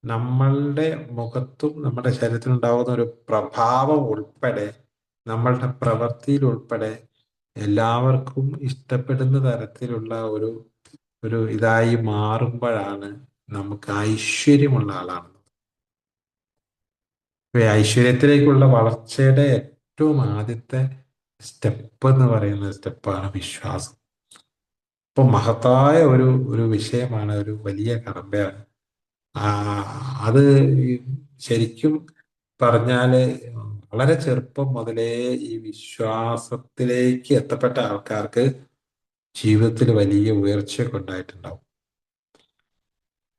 നമ്മളുടെ മുഖത്തും നമ്മുടെ ശരീരത്തിലും ഉണ്ടാകുന്ന ഒരു പ്രഭാവം ഉൾപ്പെടെ, നമ്മളുടെ പ്രവൃത്തിയിൽ ഉൾപ്പെടെ എല്ലാവർക്കും ഇഷ്ടപ്പെടുന്ന തരത്തിലുള്ള ഒരു ഒരു ഇതായി മാറുമ്പോഴാണ് നമുക്ക് ഐശ്വര്യമുള്ള ആളാണ്. ഇപ്പൊ ഈ ഐശ്വര്യത്തിലേക്കുള്ള വളർച്ചയുടെ ഏറ്റവും ആദ്യത്തെ സ്റ്റെപ്പ് എന്ന് പറയുന്ന സ്റ്റെപ്പാണ് വിശ്വാസം. ഇപ്പൊ മഹത്തായ ഒരു ഒരു വിഷയമാണ്, ഒരു വലിയ കടമ്പയാണ്. ആ, അത് ഈ ശരിക്കും പറഞ്ഞാല് വളരെ ചെറുപ്പം മുതലേ ഈ വിശ്വാസത്തിലേക്ക് എത്തപ്പെട്ട ആൾക്കാർക്ക് ജീവിതത്തിൽ വലിയ ഉയർച്ചയൊക്കെ ഉണ്ടായിട്ടുണ്ടാവും.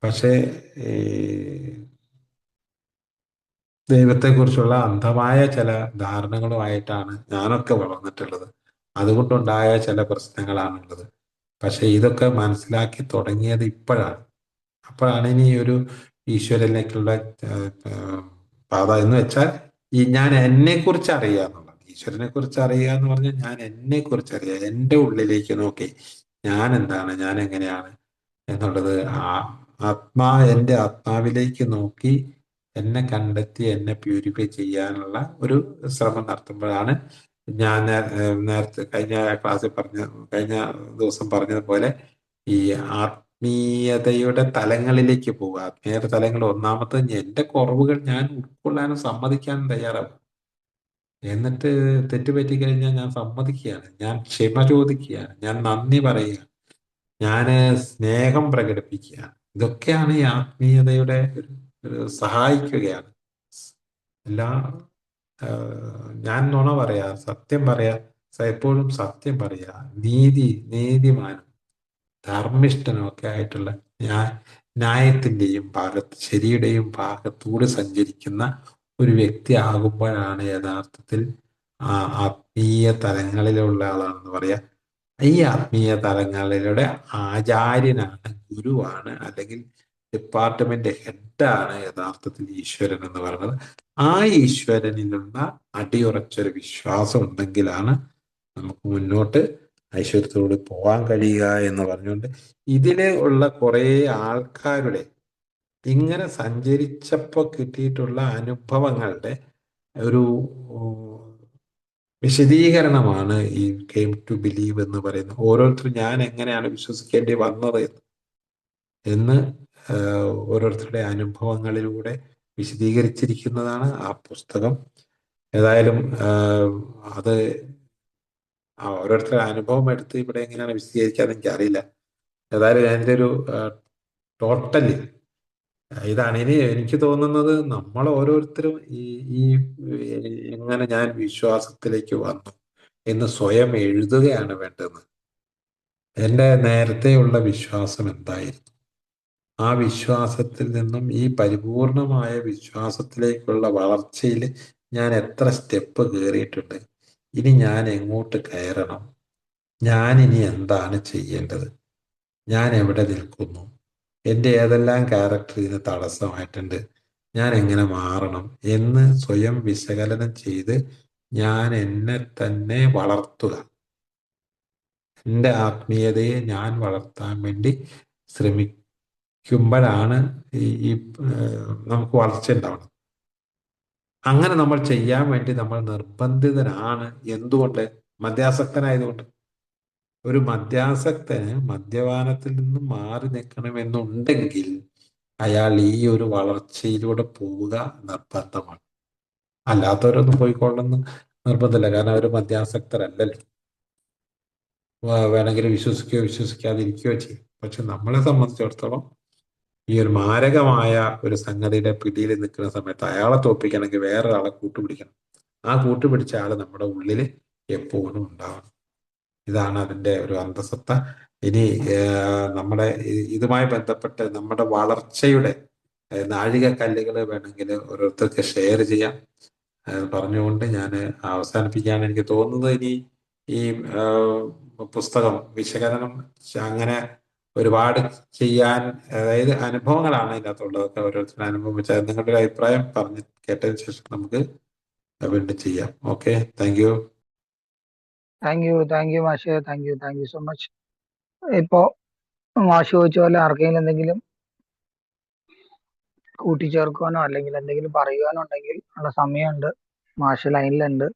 പക്ഷേ ഈ ദൈവത്തെക്കുറിച്ചുള്ള അന്ധമായ ചില ധാരണകളുമായിട്ടാണ് ഞാനൊക്കെ വളർന്നിട്ടുള്ളത്. അതുകൊണ്ടുണ്ടായ ചില പ്രശ്നങ്ങളാണുള്ളത്. പക്ഷെ ഇതൊക്കെ മനസ്സിലാക്കി തുടങ്ങിയത് ഇപ്പോഴാണ്. അപ്പോഴാണ് ഇനി ഒരു ഈശ്വരനിലേക്കുള്ള പാത എന്ന് വെച്ചാൽ, ഈ ഞാൻ എന്നെ കുറിച്ച് അറിയുക എന്നുള്ളത്. ഈശ്വരനെ കുറിച്ച് അറിയുക എന്ന് പറഞ്ഞാൽ ഞാൻ എന്നെ കുറിച്ച് അറിയുക, എൻ്റെ ഉള്ളിലേക്ക് നോക്കി ഞാൻ എന്താണ്, ഞാൻ എങ്ങനെയാണ് എന്നുള്ളത് എൻ്റെ ആത്മാവിലേക്ക് നോക്കി എന്നെ കണ്ടെത്തി എന്നെ പ്യൂരിഫൈ ചെയ്യാനുള്ള ഒരു ശ്രമം നടത്തുമ്പോഴാണ് ഞാൻ നേരത്തെ കഴിഞ്ഞ ദിവസം പറഞ്ഞതുപോലെ ഈ ആത്മീയതയുടെ തലങ്ങളിലേക്ക് പോകുക. ആത്മീയത തലങ്ങൾ ഒന്നാമത്തെ എൻ്റെ കുറവുകൾ ഞാൻ ഉൾക്കൊള്ളാനും സമ്മതിക്കാനും തയ്യാറാവും. എന്നിട്ട് തെറ്റുപറ്റി കഴിഞ്ഞാൽ ഞാൻ സമ്മതിക്കുകയാണ്, ഞാൻ ക്ഷമ ചോദിക്കുകയാണ്, ഞാൻ നന്ദി പറയുക, ഞാൻ സ്നേഹം പ്രകടിപ്പിക്കുകയാണ്. ഇതൊക്കെയാണ് ഈ ആത്മീയതയുടെ ഒരു സഹായിക്കുകയാണ്. എല്ലാ ഞാൻ നുണ പറയാ, സത്യം പറയാ, എപ്പോഴും സത്യം പറയാ, നീതിമാനും ധർമ്മിഷ്ഠനും ഒക്കെ ആയിട്ടുള്ള ന്യായത്തിന്റെയും ഭാഗത്ത്, ശരിയുടെയും ഭാഗത്തൂടെ സഞ്ചരിക്കുന്ന ഒരു വ്യക്തി ആകുമ്പോഴാണ് യഥാർത്ഥത്തിൽ ആ ആത്മീയ തലങ്ങളിലുള്ള ആളാണെന്ന് പറയാ. ഈ ആത്മീയ തലങ്ങളിലൂടെ ആചാര്യനാണ്, ഗുരുവാണ്, അല്ലെങ്കിൽ ഡിപ്പാർട്ട്മെന്റ് ഹെഡാണ് യഥാർത്ഥത്തിൽ ഈശ്വരൻ എന്ന് പറയുന്നത്. ആ ഈശ്വരനിലുള്ള അടിയുറച്ചൊരു വിശ്വാസം ഉണ്ടെങ്കിലാണ് നമുക്ക് മുന്നോട്ട് ഐശ്വര്യത്തോട് പോകാൻ കഴിയുക എന്ന് പറഞ്ഞുകൊണ്ട്, ഇതിലെ ഉള്ള കുറേ ആൾക്കാരുടെ ഇങ്ങനെ സഞ്ചരിച്ചപ്പോൾ കിട്ടിയിട്ടുള്ള അനുഭവങ്ങളുടെ ഒരു വിശദീകരണമാണ് ഈ കെയിം ടു ബിലീവ് എന്ന് പറയുന്നത്. ഓരോരുത്തരും ഞാൻ എങ്ങനെയാണ് വിശ്വസിക്കേണ്ടി വന്നത് എന്ന് ഓരോരുത്തരുടെ അനുഭവങ്ങളിലൂടെ വിശദീകരിച്ചിരിക്കുന്നതാണ് ആ പുസ്തകം. ഏതായാലും അത് ഓരോരുത്തരുടെ അനുഭവം എടുത്ത് ഇവിടെ എങ്ങനെയാണ് വിശദീകരിക്കാന്ന് എനിക്കറിയില്ല. ഏതായാലും അതിൻ്റെ ഒരു ടോട്ടലി ഇതാണ്. ഇനി എനിക്ക് തോന്നുന്നത് നമ്മൾ ഓരോരുത്തരും ഈ ഈ എങ്ങനെ ഞാൻ വിശ്വാസത്തിലേക്ക് വന്നു എന്ന് സ്വയം എഴുതുകയാണ് വേണ്ടത്. എൻ്റെ നേരത്തെയുള്ള വിശ്വാസം എന്തായിരുന്നു, ആ വിശ്വാസത്തിൽ നിന്നും ഈ പരിപൂർണമായ വിശ്വാസത്തിലേക്കുള്ള വളർച്ചയിൽ ഞാൻ എത്ര സ്റ്റെപ്പ് കയറിയിട്ടുണ്ട്, ഇനി ഞാൻ എങ്ങോട്ട് കയറണം, ഞാൻ ഇനി എന്താണ് ചെയ്യേണ്ടത്, ഞാൻ എവിടെ നിൽക്കുന്നു എൻ്റെ ഏതെല്ലാം ക്യാരക്ടർ ഇതിന് തടസ്സമായിട്ടുണ്ട്, ഞാൻ എങ്ങനെ മാറണം എന്ന് സ്വയം വിശകലനം ചെയ്ത് ഞാൻ എന്നെ തന്നെ വളർത്തുക. എൻ്റെ ആത്മീയതയെ ഞാൻ വളർത്താൻ വേണ്ടി ശ്രമിക്കുമ്പോഴാണ് ഈ നമുക്ക് വളർച്ച ഉണ്ടാവുന്നത്. അങ്ങനെ നമ്മൾ ചെയ്യാൻ വേണ്ടി നമ്മൾ നിർബന്ധിതനാണ്. എന്തുകൊണ്ട്? മദ്യാസക്തനായതുകൊണ്ട്. ഒരു മദ്യാസക്തന് മദ്യപാനത്തിൽ നിന്ന് മാറി നിൽക്കണമെന്നുണ്ടെങ്കിൽ അയാൾ ഈ ഒരു വളർച്ചയിലൂടെ പോവുക നിർബന്ധമാണ്. അല്ലാത്തവരൊന്നും പോയിക്കൊള്ളണമെന്ന് നിർബന്ധമില്ല. കാരണം അവർ മദ്യാസക്തരല്ലല്ലോ. വേണമെങ്കിൽ വിശ്വസിക്കുകയോ വിശ്വസിക്കാതിരിക്കുകയോ ചെയ്യും. പക്ഷെ നമ്മളെ സംബന്ധിച്ചിടത്തോളം ഈ ഒരു മാരകമായ ഒരു സംഗതിയുടെ പിടിയിൽ നിൽക്കുന്ന സമയത്ത് അയാളെ തോൽപ്പിക്കണമെങ്കിൽ വേറൊരാളെ കൂട്ടുപിടിക്കണം. ആ കൂട്ടുപിടിച്ച ആള് നമ്മുടെ ഉള്ളിൽ എപ്പോഴും ഉണ്ടാവണം. ഇതാണ് അതിൻ്റെ ഒരു അന്തസത്ത. ഇനി നമ്മുടെ ഇതുമായി ബന്ധപ്പെട്ട് നമ്മുടെ വളർച്ചയുടെ നാഴികക്കല്ലുകൾ വേണമെങ്കിൽ ഓരോരുത്തർക്ക് ഷെയർ ചെയ്യാം. പറഞ്ഞുകൊണ്ട് ഞാൻ അവസാനിപ്പിക്കുകയാണ്. എനിക്ക് തോന്നുന്നത് ഇനി ഈ പുസ്തകം വിശകലനം അങ്ങനെ ഒരുപാട് ചെയ്യാൻ, അതായത് അനുഭവങ്ങളാണ് ഇതിനകത്തുള്ളതൊക്കെ, ഓരോരുത്തരുടെ അനുഭവം വെച്ചാൽ നിങ്ങളുടെ ഒരു അഭിപ്രായം പറഞ്ഞ് കേട്ടതിന് ശേഷം നമുക്ക് വീണ്ടും ചെയ്യാം. Okay, thank you. Thank you മാഷെ, താങ്ക് യു സോ മച്ച്. ഇപ്പോ മാഷ് ചോദിച്ച പോലെ ആർക്കെങ്കിലും എന്തെങ്കിലും കൂട്ടിച്ചേർക്കുവാനോ അല്ലെങ്കിൽ എന്തെങ്കിലും പറയുവാനോ ഉണ്ടെങ്കിൽ ഉള്ള സമയമുണ്ട്. മാഷ് ലൈനിലുണ്ട്.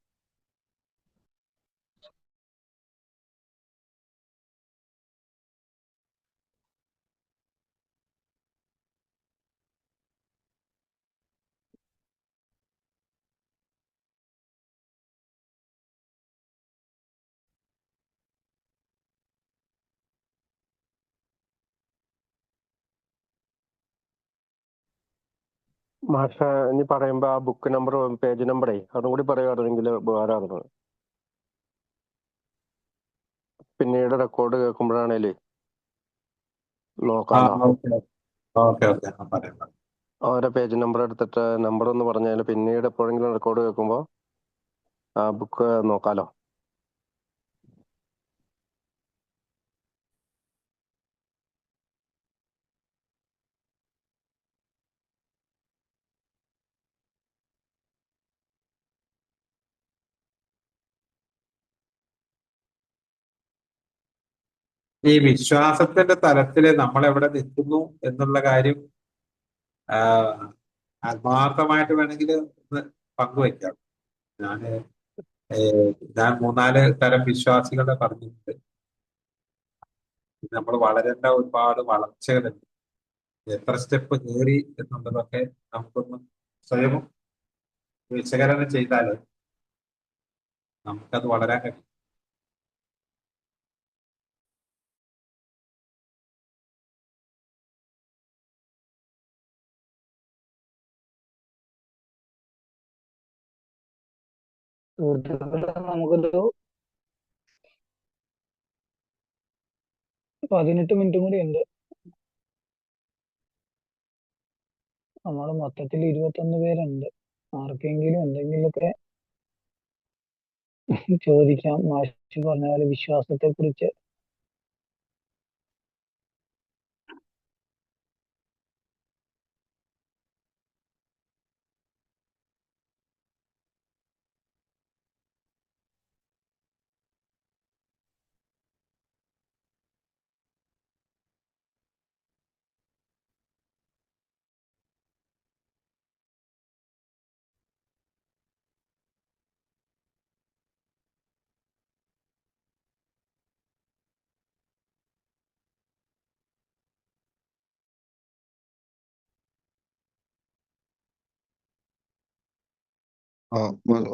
മാഷ ഇനി പറയുമ്പോ ആ ബുക്ക് നമ്പർ പേജ് നമ്പറേ അതും കൂടി പറയുകയാണെങ്കിൽ ഉപകാരമാകുന്നത്. പിന്നീട് റെക്കോർഡ് കേൾക്കുമ്പോഴാണേലേ നോക്കാലോ. ഓക്കെ പറയാം. ഓരോ പേജ് നമ്പർ എടുത്തിട്ട് നമ്പർ ഒന്ന് പറഞ്ഞാൽ പിന്നീട് എപ്പോഴെങ്കിലും റെക്കോർഡ് കേൾക്കുമ്പോൾ ആ ബുക്ക് നോക്കാലോ. ഈ വിശ്വാസത്തിന്റെ തലത്തില് നമ്മൾ എവിടെ നിൽക്കുന്നു എന്നുള്ള കാര്യം ആത്മാർത്ഥമായിട്ട് വേണമെങ്കിൽ ഒന്ന് പങ്കുവയ്ക്കാം. ഞാൻ ഞാൻ 3-4 തരം വിശ്വാസികളെ പറഞ്ഞിട്ടുണ്ട്. നമ്മൾ വളരേണ്ട ഒരുപാട് വളർച്ചകളുണ്ട്. എത്ര സ്റ്റെപ്പ് കയറി എന്നുള്ളതൊക്കെ നമുക്കൊന്ന് സ്വയം വിശകലനം ചെയ്താൽ നമുക്കത് വളരാൻ കഴിയും. സുഹൃത്തുക്കളെ, നമുക്കൊരു 18 മിനിറ്റും കൂടി ഉണ്ട്. നമ്മൾ മൊത്തത്തിൽ 21 പേരുണ്ട്. ആർക്കെങ്കിലും എന്തെങ്കിലുമൊക്കെ ചോദിക്കാം. മാഷ് പറഞ്ഞ പോലെ വിശ്വാസത്തെ കുറിച്ച്.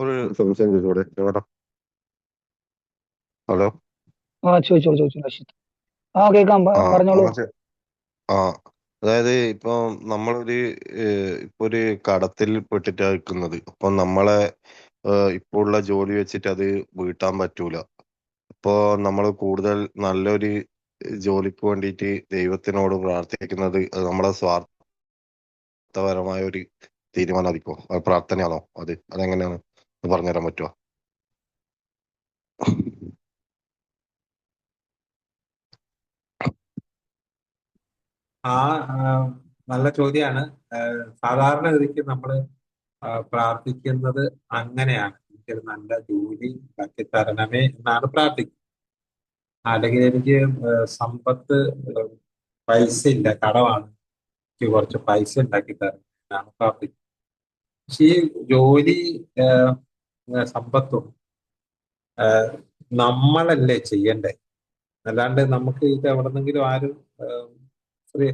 ഒരു സംശയം ചോദിച്ചോടെ ചേട്ടാ? ഹലോ. ചോദിച്ചോളൂ റഷീദ്. കേൾക്കാം, ആ പറഞ്ഞോളൂ. ആ അതായത് ഇപ്പൊ നമ്മളൊരു ഇപ്പൊ ഒരു കടത്തിൽ പെട്ടിട്ടാ നിൽക്കുന്നത്. അപ്പൊ നമ്മളെ ഇപ്പോൾ ഉള്ള ജോലി വെച്ചിട്ട് അത് വീട്ടാൻ പറ്റൂല. അപ്പോ നമ്മൾ കൂടുതൽ നല്ലൊരു ജോലിക്ക് വേണ്ടിയിട്ട് ദൈവത്തിനോട് പ്രാർത്ഥിക്കുന്നത് അത് നമ്മളെ സ്വാർത്ഥപരമായ ഒരു തീരുമാനമായിരിക്കോ? അത് പ്രാർത്ഥനയാണോ? അതെങ്ങനെയാണ് പറഞ്ഞുതരാൻ പറ്റുമോ? ആ ആ, നല്ല ചോദ്യമാണ്. സാധാരണഗതിക്ക് നമ്മൾ പ്രാർത്ഥിക്കുന്നത് അങ്ങനെയാണ്, എനിക്കൊരു നല്ല ജോലി ഉണ്ടാക്കി തരണമേ എന്നാണ് പ്രാർത്ഥിക്കുന്നത്. അല്ലെങ്കിൽ എനിക്ക് സമ്പത്ത്, ഏഹ്, പൈസ ഇല്ല, കടമാണ്, എനിക്ക് കുറച്ച് പൈസ ഉണ്ടാക്കി തരണം എന്നാണ് പ്രാർത്ഥിക്കുന്നത്. പക്ഷേ ഈ ജോലി, ഏഹ്, സമ്പത്തും ഏഹ്, നമ്മളല്ലേ ചെയ്യണ്ടേ? അല്ലാണ്ട് നമുക്ക് ഇത് എവിടെന്നെങ്കിലും ആരും ഏഹ്, ഒരു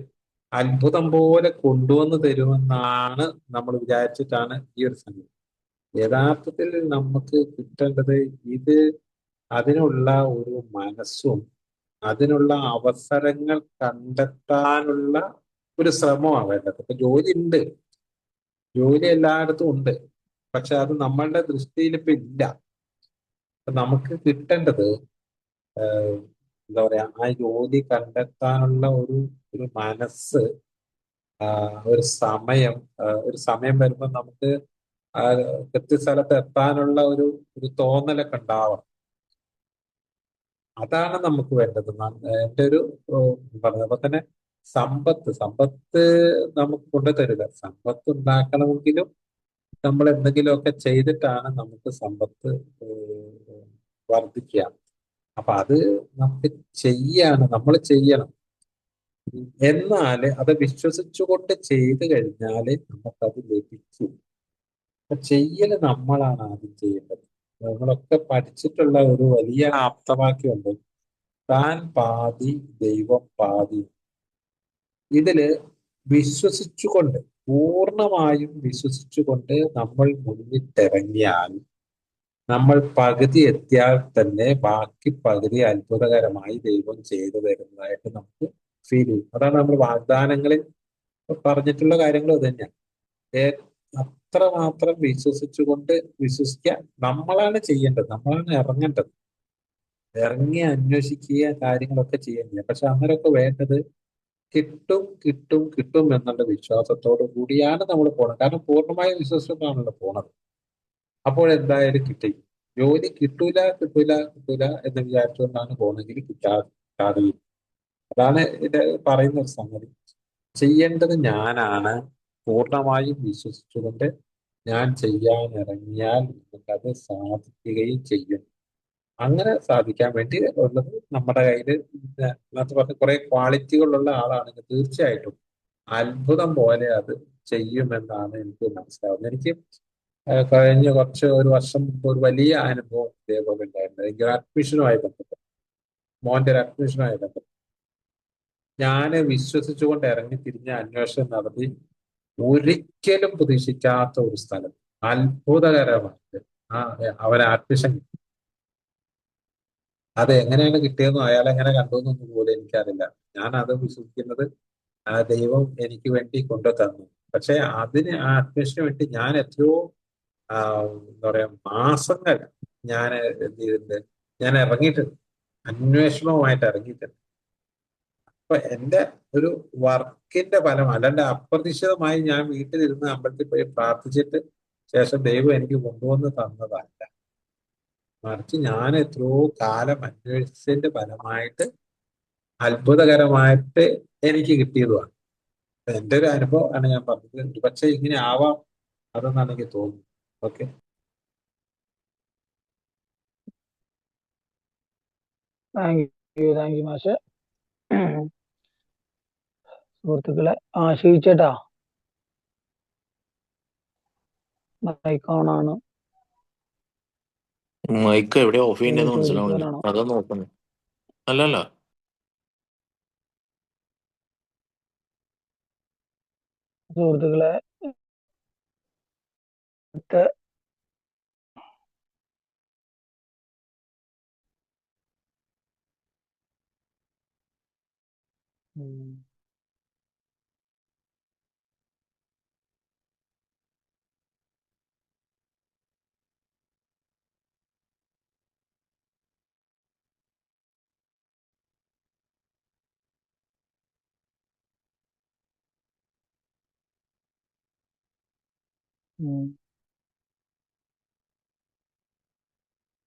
അത്ഭുതം പോലെ കൊണ്ടുവന്ന് തരുമെന്നാണ് നമ്മൾ വിചാരിച്ചിട്ടാണ് ഈ ഒരു സംഗതി. യഥാർത്ഥത്തിൽ നമുക്ക് കിട്ടേണ്ടത് ഇത്, അതിനുള്ള ഒരു മനസ്സും അതിനുള്ള അവസരങ്ങൾ കണ്ടെത്താനുള്ള ഒരു ശ്രമമാണ് വേണ്ടത്. ഇപ്പൊ ജോലി ഉണ്ട്, ജോലി എല്ലായിടത്തും ഉണ്ട്, പക്ഷെ അത് നമ്മളുടെ ദൃഷ്ടിയിൽ ഇപ്പൊ ഇല്ല. അപ്പൊ നമുക്ക് കിട്ടേണ്ടത് ഏഹ്, എന്താ പറയാ, ആ ജോലി കണ്ടെത്താനുള്ള ഒരു ഒരു മനസ്സ്, ഒരു സമയം, ഒരു സമയം വരുമ്പോൾ നമുക്ക് ആ കൃത്യസ്ഥലത്ത് എത്താനുള്ള ഒരു ഒരു തോന്നലൊക്കെ ഉണ്ടാവണം. അതാണ് നമുക്ക് വേണ്ടത്. എന്റെ ഒരു പറഞ്ഞ പോലെ തന്നെ സമ്പത്ത് നമുക്ക് കൊണ്ടുതരില്ല. സമ്പത്ത് ഉണ്ടാക്കണമെങ്കിലും നമ്മൾ എന്തെങ്കിലുമൊക്കെ ചെയ്തിട്ടാണ് നമുക്ക് സമ്പത്ത് വർദ്ധിക്കുക. അപ്പൊ അത് നമുക്ക് നമ്മൾ ചെയ്യണം. എന്നാൽ അത് വിശ്വസിച്ചുകൊണ്ട് ചെയ്തു കഴിഞ്ഞാല് നമുക്കത് ലഭിക്കും. അപ്പൊ ചെയ്യല് നമ്മളാണ് ആദ്യം ചെയ്യേണ്ടത്. നമ്മളൊക്കെ പഠിച്ചിട്ടുള്ള ഒരു വലിയ ആപ്തവാക്യമുണ്ട്: താൻ പാതി ദൈവം പാതി. ഇതില് വിശ്വസിച്ചുകൊണ്ട്, പൂർണ്ണമായും വിശ്വസിച്ചുകൊണ്ട് നമ്മൾ മുന്നിട്ടിറങ്ങിയാൽ, നമ്മൾ പകുതി എത്തിയാൽ തന്നെ ബാക്കി പകുതി അത്ഭുതകരമായി ദൈവം ചെയ്തു തരുന്നതായിട്ട് നമുക്ക് ഫീൽ ചെയ്യും. അതാണ് നമ്മൾ വാഗ്ദാനങ്ങളിൽ പറഞ്ഞിട്ടുള്ള കാര്യങ്ങൾ ഇത് തന്നെയാണ്. ഏ- അത്രമാത്രം വിശ്വസിച്ചുകൊണ്ട് വിശ്വസിക്കാൻ നമ്മളാണ് ചെയ്യേണ്ടത്, നമ്മളാണ് ഇറങ്ങേണ്ടത്. ഇറങ്ങി അന്വേഷിക്കുക, കാര്യങ്ങളൊക്കെ ചെയ്യേണ്ടത്. പക്ഷെ അന്നേരമൊക്കെ വേണ്ടത് കിട്ടും കിട്ടും കിട്ടും എന്നുള്ള വിശ്വാസത്തോടു കൂടിയാണ് നമ്മൾ പോണത്. കാരണം പൂർണ്ണമായും വിശ്വസിച്ചിട്ടാണല്ലോ പോണത്. അപ്പോഴെന്തായാലും കിട്ടി. ജോലി കിട്ടൂല കിട്ടൂല കിട്ടൂല എന്ന് വിചാരിച്ചുകൊണ്ടാണ് പോകുന്നതെങ്കിൽ കിട്ടാതെയും. അതാണ് ഇത് പറയുന്ന ഒരു സംഗതി. ചെയ്യേണ്ടത് ഞാനാണ്, പൂർണ്ണമായും വിശ്വസിച്ചുകൊണ്ട് ഞാൻ ചെയ്യാൻ ഇറങ്ങിയാൽ നമുക്കത് സാധിക്കുകയും ചെയ്യും. അങ്ങനെ സാധിക്കാൻ വേണ്ടി ഉള്ളത് നമ്മുടെ കയ്യിൽ അതിനകത്ത് പറഞ്ഞ കുറെ ക്വാളിറ്റികളുള്ള ആളാണെങ്കിൽ തീർച്ചയായിട്ടും അത്ഭുതം പോലെ അത് ചെയ്യുമെന്നാണ് എനിക്ക് മനസ്സിലാവുന്നത്. എനിക്ക് കഴിഞ്ഞ ഒരു വർഷം മുമ്പ് ഒരു വലിയ അനുഭവം ഇതേപോലെ ഉണ്ടായിരുന്നു. എനിക്ക് അഡ്മിഷനുമായി ബന്ധപ്പെട്ട്, മോന്റെ ഒരു അഡ്മിഷനുമായി ബന്ധപ്പെട്ട് ഞാൻ വിശ്വസിച്ചുകൊണ്ട് ഇറങ്ങി തിരിഞ്ഞ അന്വേഷണം നടത്തി. ഒരിക്കലും പ്രതീക്ഷിക്കാത്ത ഒരു സ്ഥലം അത്ഭുതകരമായിട്ട് ആ അവരെ അഡ്മിഷൻ, അത് എങ്ങനെയാണ് കിട്ടിയതെന്നോ അയാൾ എങ്ങനെ കണ്ടു എന്നൊന്നും പോലും എനിക്കറിയില്ല. ഞാൻ അത് വിശ്വസിക്കുന്നത് ആ ദൈവം എനിക്ക് വേണ്ടി കൊണ്ടു തന്നു. പക്ഷെ അതിന്, ആ അഡ്മിഷന് വേണ്ടി ഞാൻ എത്രയോ ആ, എന്താ പറയാ, മാസങ്ങൾ ഞാൻ എന്ത് ചെയ്തിട്ടുണ്ട്, ഞാൻ ഇറങ്ങിയിട്ടുണ്ട്, അന്വേഷണവുമായിട്ട് ഇറങ്ങിയിട്ടുണ്ട്. അപ്പൊ എന്റെ ഒരു വർക്കിന്റെ ഫലം, അല്ലാണ്ട് അപ്രതീക്ഷിതമായി ഞാൻ വീട്ടിലിരുന്ന് അമ്പലത്തിൽ പോയി പ്രാർത്ഥിച്ചിട്ട് ശേഷം ദൈവം എനിക്ക് കൊണ്ടുവന്ന് തന്നതല്ല. മറിച്ച് ഞാൻ എത്രയോ കാലം അന്വേഷിച്ചതിന്റെ ഫലമായിട്ട് അത്ഭുതകരമായിട്ട് എനിക്ക് കിട്ടിയതുമാണ്. അപ്പൊ എന്റെ ഒരു അനുഭവം ആണ് ഞാൻ പറഞ്ഞത്. ഒരുപക്ഷെ ഇങ്ങനെ ആവാം അതെന്നാണ് എനിക്ക് തോന്നുന്നത്. ഓക്കെ. താങ്ക് യു മാഷെ. സുഹൃത്തുക്കളെ, ആശയിച്ചേട്ടാ മൈക്കോണാണ്. മൈക്ക് എവിടെ ഓഫ് ചെയ്യണ്ടെന്ന് മനസ്സിലാവണില്ല, ചോദിക്കുവാനാണോ? അതാ നോക്കുന്നത്. അല്ലല്ല. സുഹൃത്തുക്കളെ, അടുത്ത ഉം, ഉം.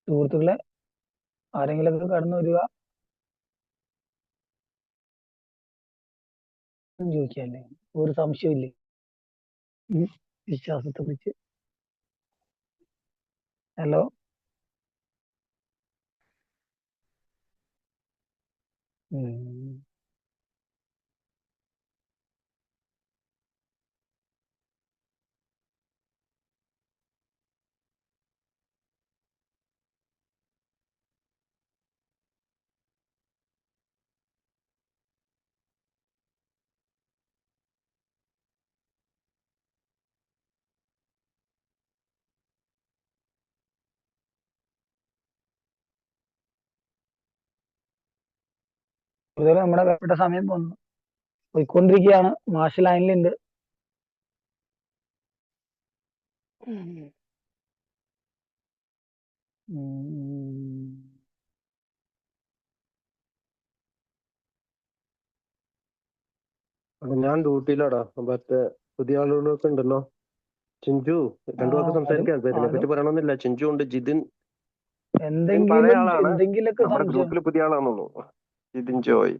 സുഹൃത്തുക്കളെ, ആരെങ്കിലൊക്കെ കടന്നു വരിക. ചോദിക്കാല്ലേ, ഒരു സംശയമില്ലേ ഈ വിശ്വാസത്തെ കുറിച്ച്? ഹലോ. ഉം. അതുപോലെ നമ്മുടെ വേണ്ട സമയം പോയിക്കൊണ്ടിരിക്കുകയാണ്. മാഷ് ലൈനിലുണ്ട്. ഉം. ഞാൻ ഡ്യൂട്ടിയിലാടാ. മറ്റേ പുതിയ ആളുകളൊക്കെ ഉണ്ടല്ലോ. ചിഞ്ചു രണ്ടു വാക്ക് ആരും സംസാരിക്കാൻ ഇതിനെ പറ്റി പറയണമെന്നില്ല. ചിഞ്ചു ഉണ്ട്, ജിതിൻ പഴയ ആളാണ്, എന്തെങ്കിലൊക്കെ നമ്മുടെ സംശയം. ഗ്രൂപ്പിൽ പുതിയ ആളാണെന്നുള്ളൂ. ജിതിൻ ജോയ്